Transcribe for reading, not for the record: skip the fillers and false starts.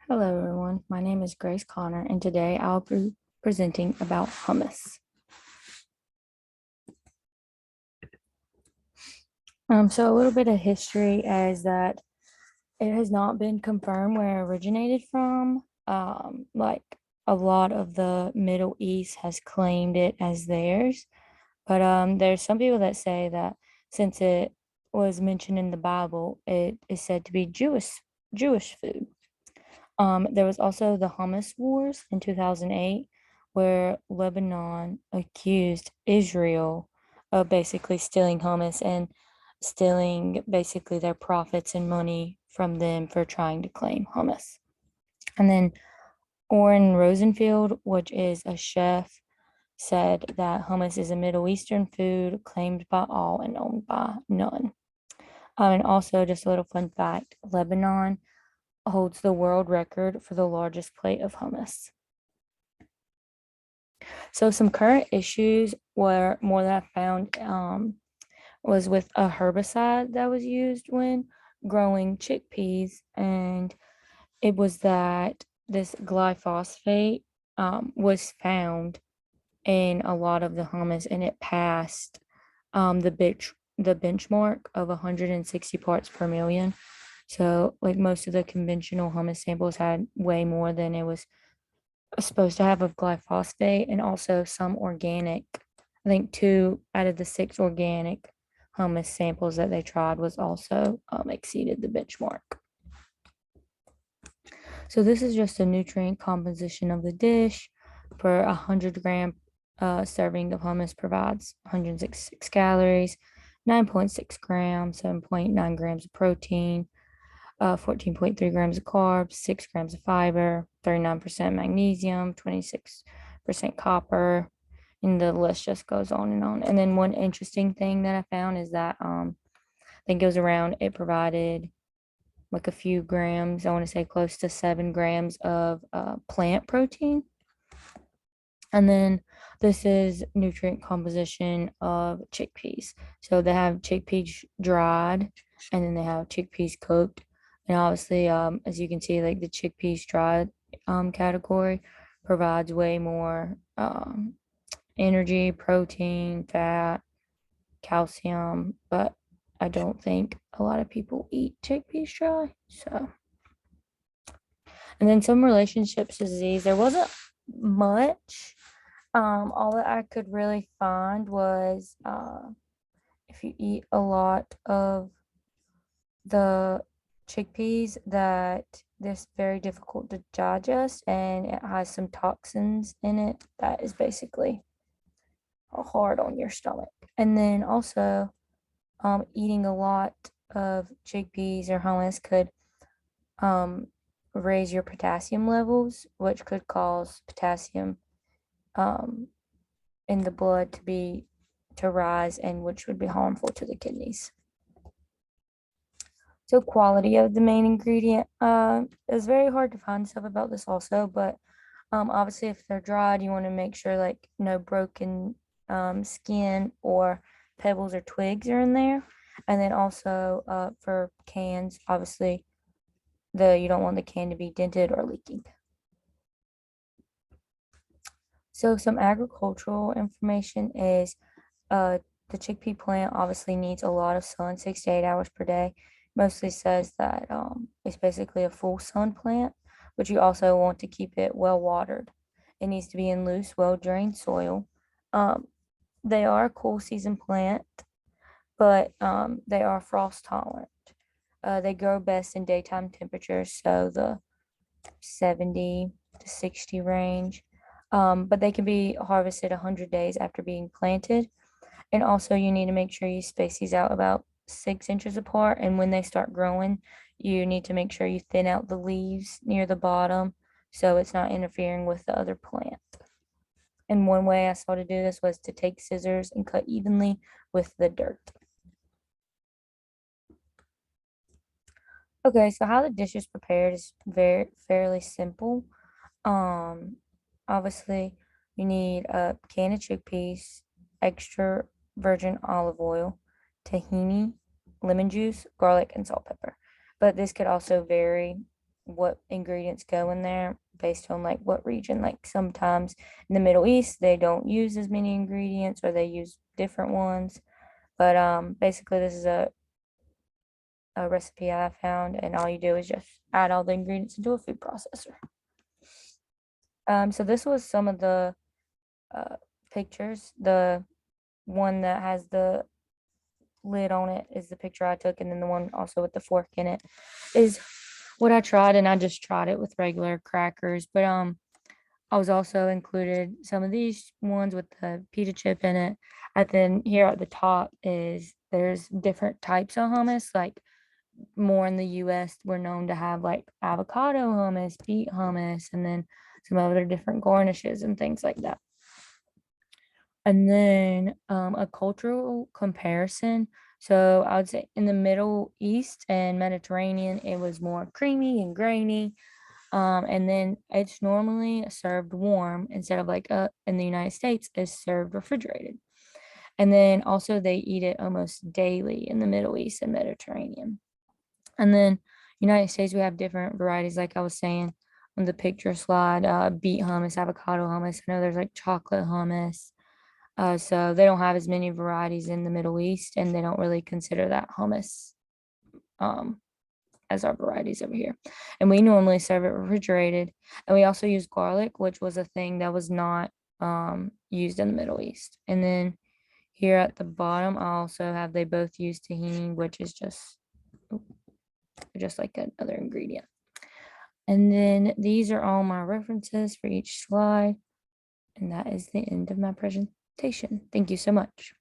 Hello, everyone. My name is Grace Connor, and today I'll be presenting about hummus. So a little bit of history is that it has not been confirmed where it originated from. Like a lot of the Middle East has claimed it as theirs, but there's some people that say that since it was mentioned in the Bible, it is said to be Jewish food. There was also the Hummus Wars in 2008, where Lebanon accused Israel of basically stealing hummus and stealing basically their profits and money from them for trying to claim hummus. And then Orrin Rosenfield, which is a chef, said that hummus is a Middle Eastern food claimed by all and owned by none. And also, just a little fun fact, Lebanon holds the world record for the largest plate of hummus. So some current issues were more that I found was with a herbicide that was used when growing chickpeas, and it was that this glyphosate was found in a lot of the hummus, and it passed the benchmark of 160 parts per million. So, like most of the conventional hummus samples had way more than it was supposed to have of glyphosate, and also some organic. I think 2 out of the 6 organic hummus samples that they tried was also exceeded the benchmark. So this is just a nutrient composition of the dish. For a 100-gram serving of hummus provides 166 calories, 9.6 grams, 7.9 grams of protein, 14.3 grams of carbs, 6 grams of fiber, 39% magnesium, 26% copper, and the list just goes on and on. And then one interesting thing that I found is that I think it was around, it provided like a few grams, I want to say close to 7 grams of plant protein. And then this is nutrient composition of chickpeas. So they have chickpeas dried, and then they have chickpeas cooked. And obviously, as you can see, like the chickpeas dried category provides way more energy, protein, fat, calcium, but I don't think a lot of people eat chickpeas dry. So, and then some relationships to disease, there wasn't much. All that I could really find was if you eat a lot of the chickpeas, that this very difficult to digest, and it has some toxins in it that is basically hard on your stomach. And then also, eating a lot of chickpeas or hummus could um, raise your potassium levels, which could cause potassium um, in the blood to rise, and which would be harmful to the kidneys. So quality of the main ingredient is very hard to find stuff about this also, but obviously if they're dried, you want to make sure like no broken skin or pebbles or twigs are in there. And then also for cans, obviously you don't want the can to be dented or leaking. So some agricultural information is the chickpea plant obviously needs a lot of sun, 6 to 8 hours per day. Mostly says that it's basically a full sun plant, but you also want to keep it well watered. It needs to be in loose, well drained soil. Um, they are a cool season plant, but they are frost tolerant. They grow best in daytime temperatures, so the 70 to 60 range. But they can be harvested 100 days after being planted. And also you need to make sure you space these out about 6 inches apart. And when they start growing, you need to make sure you thin out the leaves near the bottom so it's not interfering with the other plant. And one way I saw to do this was to take scissors and cut evenly with the dirt. Okay, so how the dish is prepared is fairly simple. Um, Obviously you need a can of chickpeas, extra virgin olive oil, tahini, lemon juice, garlic, and salt, pepper. But this could also vary what ingredients go in there based on like what region. Like sometimes in the Middle East, they don't use as many ingredients or they use different ones. But basically this is a recipe I found, and all you do is just add all the ingredients into a food processor. So this was some of the uh, pictures. The one that has the lid on it is the picture I took, and then the one also with the fork in it is what I tried, and I just tried it with regular crackers. But I was also included some of these ones with the pita chip in it. And then here at the top is there's different types of hummus. Like more in the US, we're known to have like avocado hummus, beet hummus, and then some other different garnishes and things like that. And then a cultural comparison. So I would say in the Middle East and Mediterranean, it was more creamy and grainy. And then it's normally served warm instead of like in the United States, it's served refrigerated. And then also they eat it almost daily in the Middle East and Mediterranean. And then United States, we have different varieties, like I was saying on the picture slide, beet hummus, avocado hummus. I know there's like chocolate hummus. So they don't have as many varieties in the Middle East, and they don't really consider that hummus um, as our varieties over here. And we normally serve it refrigerated. And we also use garlic, which was a thing that was not used in the Middle East. And then here at the bottom, I also have they both use tahini, which is just like another ingredient. And then these are all my references for each slide. And that is the end of my presentation. Thank you so much.